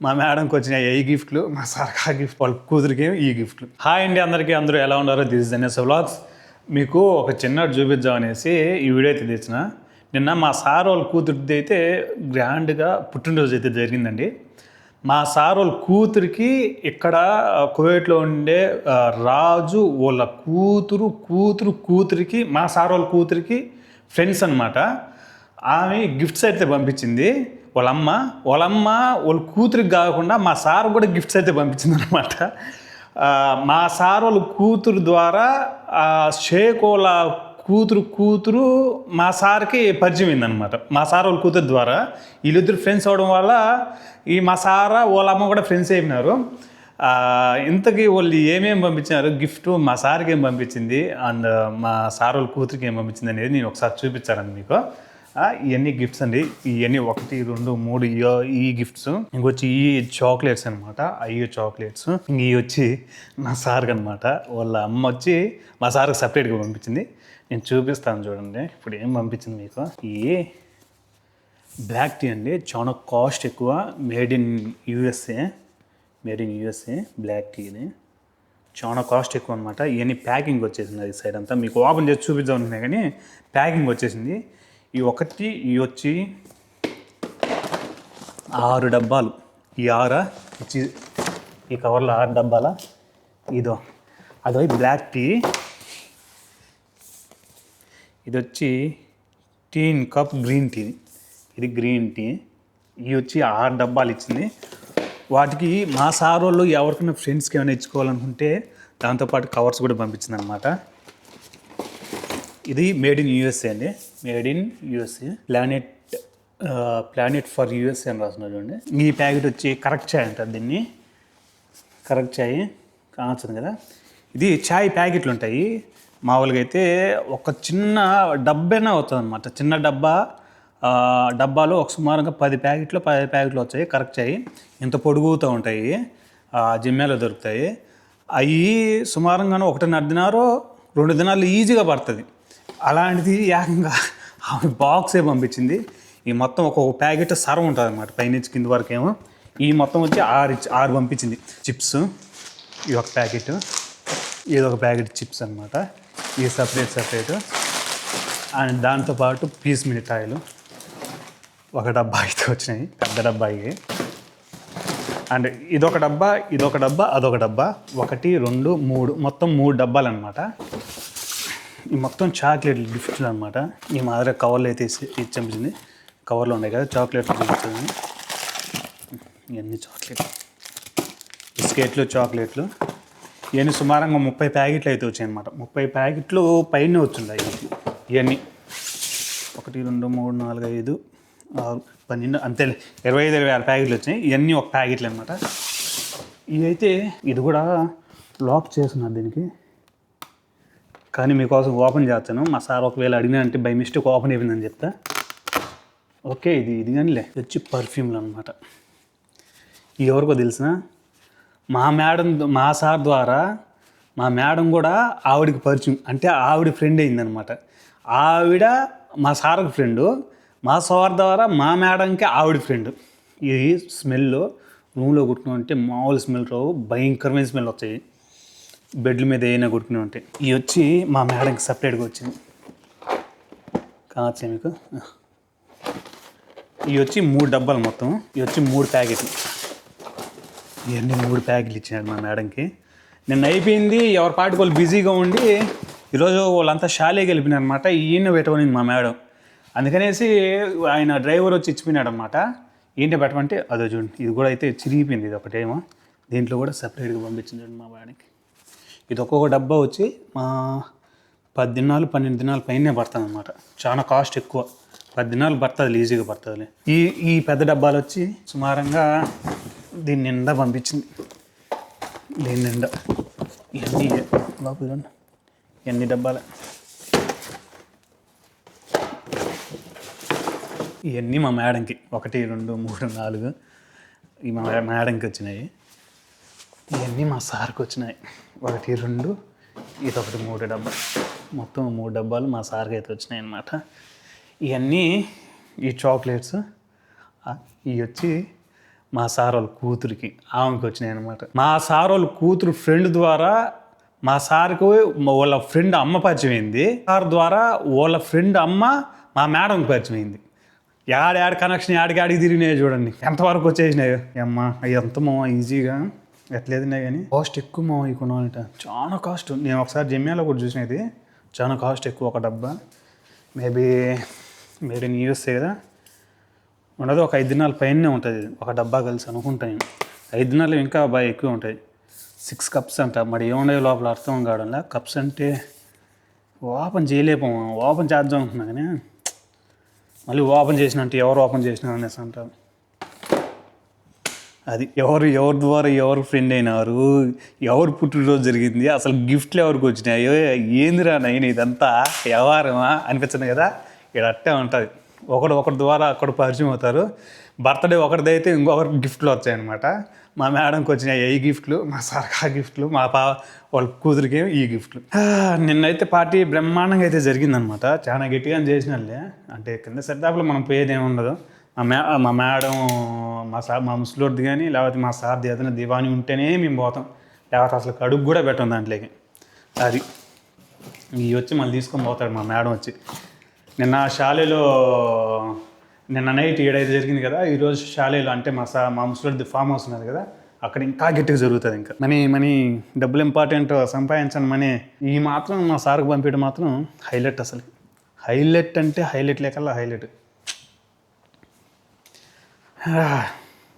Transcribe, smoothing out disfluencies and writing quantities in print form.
మా మేడంకి వచ్చిన ఈ గిఫ్ట్లు, మా సార్ ఆ గిఫ్ట్, వాళ్ళ కూతురికి ఈ గిఫ్ట్లు. హాయ్ అండి అందరికీ, అందరూ ఎలా ఉన్నారో? This is NS vlogs. మీకు ఒక చిన్నది చూపిద్దామనేసి ఈ వీడియో అయితే తెచ్చిన. నిన్న మా సార్ వాళ్ళ కూతురిది అయితే గ్రాండ్గా పుట్టినరోజు అయితే జరిగిందండి. మా సార్ వాళ్ళ కూతురికి ఇక్కడ కువైట్లో ఉండే రాజు వాళ్ళ కూతురికి మా సార్ వాళ్ళ కూతురికి ఫ్రెండ్స్ అనమాట. ఆమె గిఫ్ట్స్ అయితే పంపించింది. వాళ్ళమ్మ వాళ్ళ కూతురికి కాకుండా మా సార్ కూడా గిఫ్ట్స్ అయితే పంపించింది అనమాట. మా సార్ వాళ్ళ కూతురు ద్వారా షేక్ వాళ్ళ కూతురు మా సార్కి పరిచయం అయిందనమాట. మా సార్ వాళ్ళ కూతురు ద్వారా వీళ్ళిద్దరు ఫ్రెండ్స్ అవడం వల్ల ఈ మా సార్ వాళ్ళ అమ్మ కూడా ఫ్రెండ్స్ అయిపోయినారు. ఇంతకీ వాళ్ళు ఏమేమి పంపించినారు గిఫ్ట్, మా సార్కి ఏం పంపించింది అండ్ మా సార్ వాళ్ళ కూతురికి ఏం పంపించింది అనేది నేను ఒకసారి చూపించాను మీకు. ఇవన్నీ గిఫ్ట్స్ అండి. ఇవన్నీ 1, 2, 3 ఈ గిఫ్ట్స్. ఇంకొచ్చి ఈ చాక్లెట్స్ అనమాట. అయ్యో చాక్లెట్స్. ఇవి వచ్చి మా సార్కి అనమాట. వాళ్ళ అమ్మ వచ్చి మా సార్కి సపరేట్గా పంపించింది. నేను చూపిస్తాను చూడండి ఇప్పుడు ఏం పంపించింది మీకు. ఈ బ్లాక్ టీ అండి, చాలా కాస్ట్ ఎక్కువ. మేడ్ ఇన్ యూఎస్ఏ బ్లాక్ టీని చాలా కాస్ట్ ఎక్కువ అనమాట. ఇవన్నీ ప్యాకింగ్ వచ్చేసింది. అది సైడ్ అంతా మీకు ఓపెన్ చేసి చూపిద్దాం అనుకున్నా కానీ ప్యాకింగ్ వచ్చేసింది. ఇవి వచ్చి 6 డబ్బాలు. ఈ 6 వచ్చి ఈ కవర్లో 6 డబ్బాల. అదో బ్లాక్ టీ. ఇది వచ్చి టీన్ కప్ గ్రీన్ టీ. ఇది గ్రీన్ టీ. ఇవి వచ్చి 6 డబ్బాలు ఇచ్చింది. వాటికి మా సార్ వాళ్ళు ఎవరికైనా ఫ్రెండ్స్కి ఏమైనా ఇచ్చుకోవాలనుకుంటే దాంతోపాటు కవర్స్ కూడా పంపించింది అనమాట. ఇది మేడ్ ఇన్ యూఎస్ఏ అండి. Made in USA planet for USA అని రాస్తున్నారు చూడండి. ఈ ప్యాకెట్ వచ్చి కరెక్ట్ చాయ్ అంటారు దీన్ని. కరెక్ట్ చాయ్ కావచ్చు కదా. ఇది చాయ్ ప్యాకెట్లు ఉంటాయి. మామూలుగా అయితే ఒక చిన్న డబ్బైనా అవుతుంది అనమాట. చిన్న డబ్బాలో ఒక సుమారుగా 10 ప్యాకెట్లు వచ్చాయి కరెక్ట్ చాయ్. ఇంత పొడుగుతూ ఉంటాయి. జిమ్మాలో దొరుకుతాయి. అవి సుమారుగాను 1.5 దినాలు 2 దినాలు ఈజీగా పడుతుంది. అలాంటిది ఏకంగా బాక్సే పంపించింది. ఈ మొత్తం ఒక్కొక్క ప్యాకెట్ సర్వ్ ఉంటుంది అనమాట. పైనుంచి కింద వరకు ఏమో. ఈ మొత్తం వచ్చి 6 పంపించింది. చిప్స్ ఇది ఒక ప్యాకెట్, ఇది ఒక ప్యాకెట్ చిప్స్ అనమాట. ఇది సపరేట్. అండ్ దాంతోపాటు పీస్ మిఠాయిలు ఒక డబ్బా అయితే వచ్చినాయి, పెద్ద డబ్బా ఇవి. అండ్ ఇదొక డబ్బా అదొక డబ్బా. 1, 2, 3 మొత్తం 3 డబ్బాలు అనమాట. ఈ మొత్తం చాక్లెట్లు గిఫ్ట్లు అనమాట. ఈ మాదిరి కవర్లు అయితే ఇచ్చింది. కవర్లో ఉన్నాయి కదా చాక్లెట్లు చూపించింది. ఇవన్నీ బిస్కెట్లు చాక్లెట్లు. ఇవన్నీ సుమారంగా 30 ప్యాకెట్లు అయితే వచ్చాయి అనమాట. 30 ప్యాకెట్లు పైన వచ్చిండాయి ఇవన్నీ. 1, 2, 3, 4, 5, 6, 12 అంతే 25-26 ప్యాకెట్లు వచ్చినాయి. ఇవన్నీ ఒక ప్యాకెట్లు అనమాట. ఇవైతే ఇది కూడా లాక్ చేస్తున్నారు దీనికి, కానీ మీకోసం ఓపెన్ చేస్తాను. మా సార్ ఒకవేళ అడిగినా అంటే బై మిస్టేక్ ఓపెన్ అయిపోయిందని చెప్తా. ఓకే ఇది కానీలే. ఇది వచ్చి పర్ఫ్యూమ్లు అనమాట. ఎవరికో తెలిసిన మా సార్ ద్వారా మా మేడం కూడా ఆవిడకి పరిచయం, అంటే ఆవిడ ఫ్రెండ్ అయిందనమాట. ఆవిడ మా సార్కి ఫ్రెండు, మా సార్ ద్వారా మా మేడంకి ఆవిడ ఫ్రెండ్. ఈ స్మెల్ రూమ్లో కుట్టుకుని ఉంటే మామూలు స్మెల్ రావు, భయంకరమైన స్మెల్ వచ్చాయి. బెడ్ల మీద ఏమైనా కుట్టుకుని ఉంటాయి. ఇవి వచ్చి మా మేడంకి సపరేట్గా వచ్చింది. కావచ్చా మీకు? ఇవి వచ్చి 3 డబ్బాలు మొత్తం. ఇవి వచ్చి 3 ప్యాకెట్లు. ఇవన్నీ 3 ప్యాకెట్లు ఇచ్చినాడు మా మేడంకి. నిన్న అయిపోయింది. ఎవరి పాటికి వాళ్ళు బిజీగా ఉండి ఈరోజు వాళ్ళంతా షాలేకి వెళ్ళిపోయినారు అనమాట. ఈయన పెట్టమనింది మా మేడం. అందుకనేసి ఆయన డ్రైవర్ వచ్చి ఇచ్చిపోయినాడు అనమాట. ఏంటో పెట్టమంటే అదో చూడండి. ఇది కూడా అయితే చిరిగిపోయింది. ఇది ఒకటేమో దీంట్లో కూడా సపరేట్గా పంపించింది మా మేడంకి. ఇది ఒక్కొక్క డబ్బా వచ్చి 10 దినాలు 12 దినాలు పైనే పడుతుంది అనమాట. చాలా కాస్ట్ ఎక్కువ. 10 దినాలు పడుతుంది, ఈజీగా పడుతుంది. ఈ పెద్ద డబ్బాలు వచ్చి సుమారంగా దీని నిండా పంపించింది. దీని నిండా ఇవన్నీ లోపల ఎన్ని డబ్బాలు. ఇవన్నీ మా మేడంకి 1, 2, 3, 4 ఈ మా మేడంకి వచ్చినాయి. ఇవన్నీ మా సార్కి వచ్చినాయి. 1, 2 ఇదొకటి 3 డబ్బాలు. మొత్తం 3 డబ్బాలు మా సార్కి అయితే వచ్చినాయి అన్నమాట. ఇవన్నీ ఈ చాక్లెట్స్ ఇవి వచ్చి మా సార్ వాళ్ళ కూతురికి ఆమెకి వచ్చినాయి అనమాట. మా సార్ వాళ్ళ కూతురు ఫ్రెండ్ ద్వారా మా సార్కి వాళ్ళ ఫ్రెండ్ అమ్మ పరిచయం అయింది. సార్ ద్వారా వాళ్ళ ఫ్రెండ్ అమ్మ మా మేడంకి పరిచయం అయింది. యాడ్ కనెక్షన్ యాడికి తిరిగినాయి చూడండి, ఎంతవరకు వచ్చేసినాయి అమ్మ. అవి ఎంత మామ ఈజీగా ఎట్లేదున్నాయి కానీ కాస్ట్ ఎక్కువ మామ ఈ కొనాలంట, చాలా కాస్ట్. నేను ఒకసారి జమ్యాలో కూడా చూసినది, చాలా కాస్ట్ ఎక్కువ. ఒక డబ్బా మేబీ మేడ్ ఇన్ యూఎస్ఏ కదా, ఉండదు. ఒక 5 దినాల పైనే ఉంటుంది ఒక డబ్బా కలిసి అనుకుంటాను. 5 దినాలు ఇంకా బాగా ఎక్కువ ఉంటాయి. 6 కప్స్ అంట. మరి ఏముండే లోపల అర్థం కావడంలా. కప్స్ అంటే ఓపెన్ చేయలేకపోయాం, ఓపెన్ చేద్దాం అనుకున్నా కానీ మళ్ళీ ఓపెన్ చేసినట్టు ఎవరు ఓపెన్ చేసినారు అనేసి అంటారు. అది ఎవరి ద్వారా ఎవరు ఫ్రెండ్ అయినారు, ఎవరు పుట్టినరోజు జరిగింది, అసలు గిఫ్ట్లు ఎవరికి వచ్చినాయో, ఏందిరా నైన్ ఇదంతా వ్యవహారమా అనిపించింది కదా. ఇక్కడ అట్టే ఉంటుంది. ఒకరి ద్వారా అక్కడ పరిచయం అవుతారు. బర్త్డే ఒకరిదైతే ఇంకొకరికి గిఫ్ట్లు వచ్చాయన్నమాట. మా మేడంకి వచ్చినాయి ఈ గిఫ్ట్లు, మా సార్కి ఆ గిఫ్ట్లు, మా వాళ్ళ కూతురికి ఈ గిఫ్ట్లు. నిన్నైతే పార్టీ బ్రహ్మాండంగా అయితే జరిగిందనమాట. చాలా గట్టిగా చేసినలే. అంటే కింద సెట్టాప్లో మనం పోయేది ఏమి ఉండదు. మా మేడం మా ముసలోడిది కానీ లేకపోతే మా సార్ది ఏదైనా దివాణి ఉంటేనే మేము పోతాం, లేకపోతే అసలు కడుగు కూడా పెట్టాం దాంట్లోకి. అది ఇవి వచ్చి మళ్ళీ తీసుకొని పోతాడు మా మేడం వచ్చి. నిన్న షాలేలో నిన్న నైట్ 7-5 జరిగింది కదా. ఈరోజు షాలేలో అంటే మా ముసలోడిది ఫామ్ హౌస్ ఉన్నది కదా, అక్కడ ఇంకా గట్టిగా జరుగుతుంది. ఇంకా మనీ డబ్బులు ఇంపార్టెంట్, సంపాదించండి మనీ. ఈ మాత్రం మా సార్కి పంపించడం మాత్రం హైలైట్. అసలు హైలైట్ అంటే హైలైట్ లేకల్లా హైలైట్.